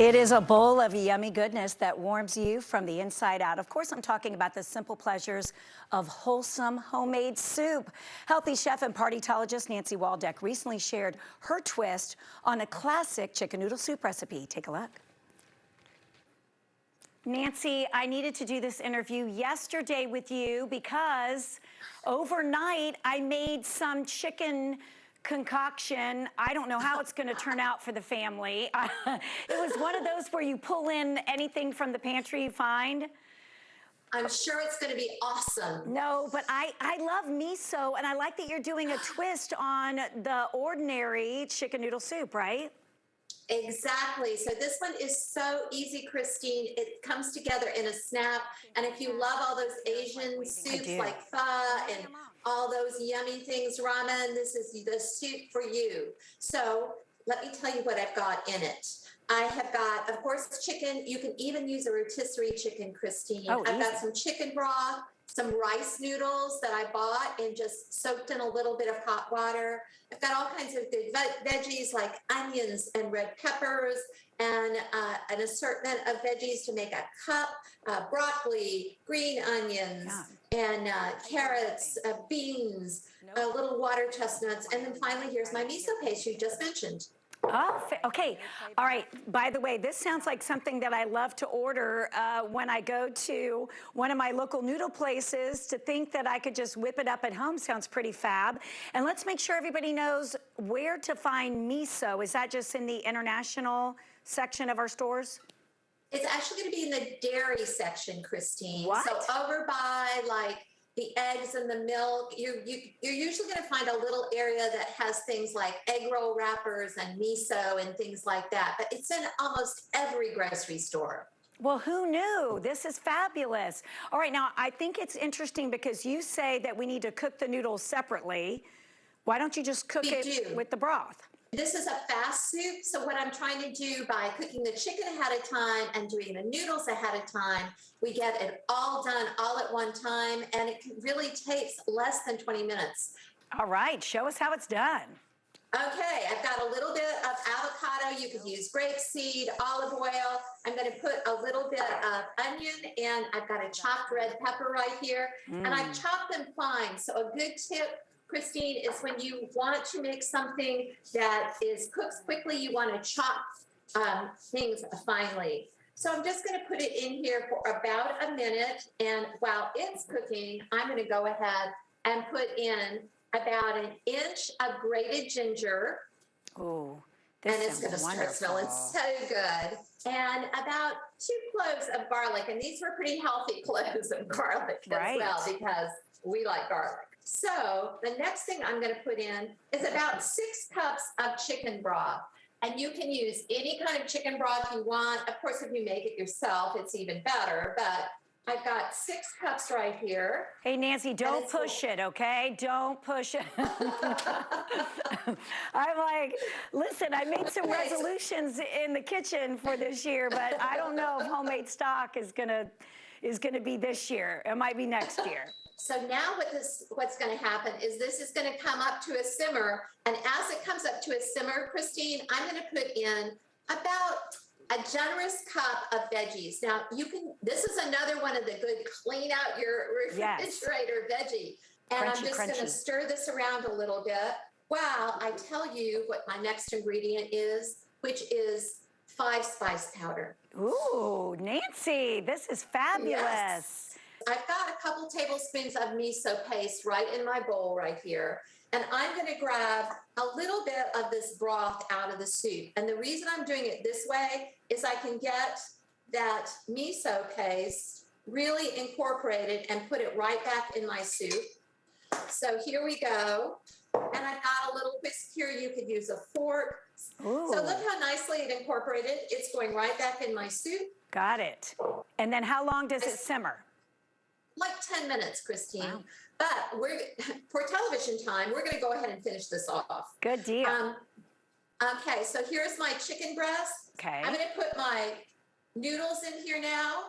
It is a bowl of yummy goodness that warms you from the inside out. Of course, I'm talking about the simple pleasures of wholesome homemade soup. Healthy chef and partytologist Nancy Waldeck recently shared her twist on a classic chicken noodle soup recipe. Take a look. Nancy, I needed to do this interview yesterday with you because overnight I made some chicken concoction. I don't know how it's going to turn out for the family. It was one of those where you pull in anything from the pantry you find. I'm sure it's going to be awesome. No, but I love miso, and I like that you're doing a twist on the ordinary chicken noodle soup, right? Exactly. So this one is so easy, Christine. It comes together in a snap. And if you love all those Asian soups like pho and all those yummy things, ramen, this is the soup for you. So let me tell you what I've got in it. I have got, of course, chicken. You can even use a rotisserie chicken, Christine. Oh, I've got some chicken broth, some rice noodles that I bought and just soaked in a little bit of hot water. I've got all kinds of good veggies like onions and red peppers and an assortment of veggies to make a cup, broccoli, green onions, and carrots, beans, little water chestnuts. And then finally, here's my miso paste you just mentioned. Oh, okay. All right. By the way, this sounds like something that I love to order when I go to one of my local noodle places. To think that I could just whip it up at home sounds pretty fab. And let's make sure everybody knows where to find miso. Is that just in the international section of our stores? It's actually going to be in the dairy section, Christine. What? So over by like the eggs and the milk, you're usually going to find a little area that has things like egg roll wrappers and miso and things like that. But it's in almost every grocery store. Well, who knew? This is fabulous. All right, now I think it's interesting because you say that we need to cook the noodles separately. Why don't you just cook it with the broth? This is a fast soup, so what I'm trying to do by cooking the chicken ahead of time and doing the noodles ahead of time, we get it all done all at one time, and it really takes less than 20 minutes. All right, show us how it's done. Okay, I've got a little bit of avocado. You could use grapeseed, olive oil. I'm going to put a little bit of onion, and I've got a chopped red pepper right here, and I've chopped them fine. So a good tip, Christine, is when you want to make something that is cooked quickly, you want to chop things finely. So I'm just going to put it in here for about a minute, and while it's cooking, I'm going to go ahead and put in about an inch of grated ginger. Oh, this and it's going to start smelling so good. And about 2 cloves of garlic, and these were pretty healthy cloves of garlic as well because we like garlic. So the next thing I'm going to put in is about 6 cups of chicken broth. And you can use any kind of chicken broth you want. Of course, if you make it yourself, it's even better. But I've got 6 cups right here. Hey, Nancy, don't push it, okay? Don't push it. I'm like, listen, I made some resolutions in the kitchen for this year, but I don't know if homemade stock is gonna be this year. It might be next year. So now what's going to happen is this is going to come up to a simmer. And as it comes up to a simmer, Christine, I'm going to put in about a generous cup of veggies. Now, this is another one of the good clean out your refrigerator veggie. And I'm just going to stir this around a little bit while I tell you what my next ingredient is, which is 5 spice powder. Ooh, Nancy, this is fabulous. Yes. I've got a couple tablespoons of miso paste right in my bowl right here. And I'm going to grab a little bit of this broth out of the soup. And the reason I'm doing it this way is I can get that miso paste really incorporated and put it right back in my soup. So here we go. And I've got a little whisk here. You could use a fork. Ooh. So look how nicely it incorporated. It's going right back in my soup. Got it. And then how long does it simmer? Like 10 minutes, Christine. Wow. But for television time, we're going to go ahead and finish this off. Good deal. Okay, so here's my chicken breast. Okay. I'm going to put my noodles in here now.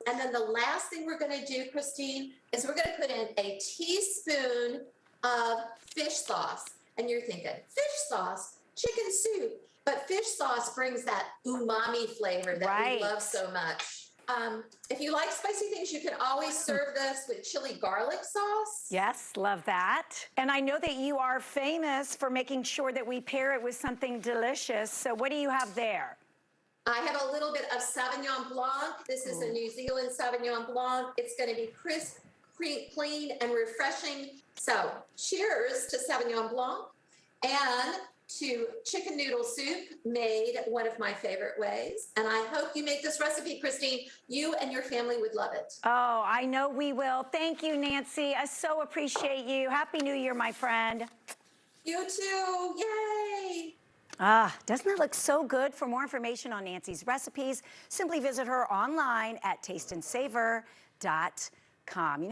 And then the last thing we're going to do, Christine, is we're going to put in a teaspoon of fish sauce. And you're thinking, fish sauce, chicken soup. But fish sauce brings that umami flavor that Right. we love so much. If you like spicy things, you can always serve this with chili garlic sauce. Yes, love that. And I know that you are famous for making sure that we pair it with something delicious. So what do you have there? I have a little bit of Sauvignon Blanc. This is a New Zealand Sauvignon Blanc. It's going to be crisp, clean, and refreshing. So cheers to Sauvignon Blanc and to chicken noodle soup, made one of my favorite ways. And I hope you make this recipe, Christine. You and your family would love it. Oh, I know we will. Thank you, Nancy. I so appreciate you. Happy New Year, my friend. You too. Yay. Doesn't that look so good? For more information on Nancy's recipes, simply visit her online at tasteandsavor.com. You know